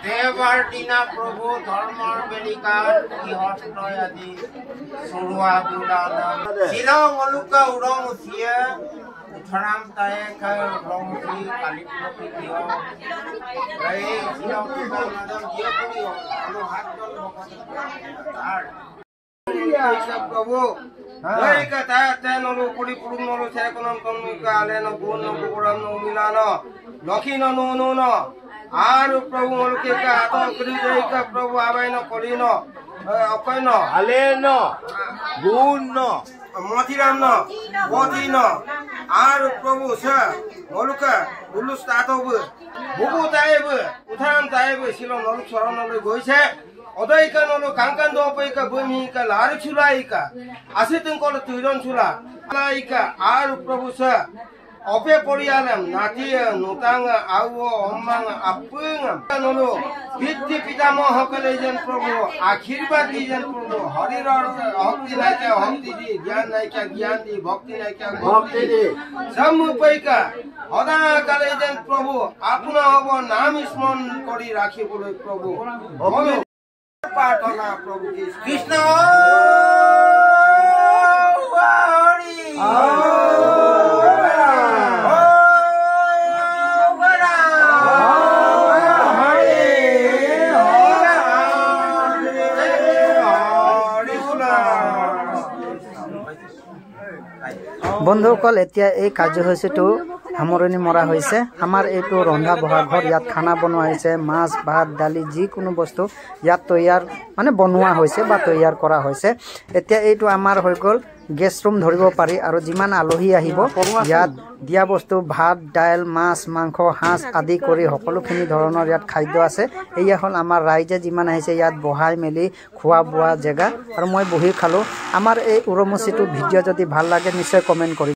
देवर दिना प्रभु धर्मर बेलिकात किहस्त्रय आदि सुरुआ बुलान शिलंग अलुका उरंग उसिया उठराम ताए खाय उरंग उसी कालिपुरति दियो रे शिलंग का मदन दियो पुरियो आलो हाथ जल भगत प्रभु Dari kata nolu kuli kurung nolu saya konon konon kale no gun no kuram no milano loki no no no aru prabu nolu ke ka ato kri dei ka prabu abai no koli no apai no ale no gun no motiram no boti no aru prabu sa nolu ka ulus tato bu bubu tae bu utharam tae bu silong nolu soron nolu goise Odai ka nolo kangkan do apa ika bumi ika lari chula ika asetung kolo tuiron chula ala ika aru prabu sa ope porialam nati nutang awo omang apung nolo pitti pitamo hokale jen prabu akhirbat di jen prabu harirar hokti naika hokti di gyan naika gyan di bhakti naika bhakti di samu paika oda kale jen prabu apuna hobo nam smon kori rakhi bole prabu Partona Prabhu Krishna Hari বন্ধুসকল এতিয়া এই কাৰ্যসূচীটো সামৰণি মৰা হৈছে আমাৰ এইটো ৰন্ধা বঢ়া ঘৰ ইয়াত খানা বনোৱা হৈছে মাছ ভাত দালি যিকোনো বস্তু ইয়াত তৈয়াৰ মানে বনোৱা হৈছে বা তৈয়াৰ কৰা হৈছে এতিয়া এইটো আমাৰ হৈ গ'ল গেষ্ট ৰুম ধৰিব পাৰি আৰু যিমান আলহী আহিব ইয়াত দিয়া বস্তু ভাত দাইল মাছ মাংস হাঁস আদি কৰি সকলোখিনি ধৰণৰ ইয়াত খাদ্য আছে এয়া হ'ল আমাৰ ৰাইজে যিমান আহিছে ইয়াত বহাই মেলি খোৱা বোৱা জেগা আৰু মই বহি খালো আমাৰ এই উৰমচিটো ভিডিঅ' যদি ভাল লাগে নিশ্চয় কমেন্ট কৰিব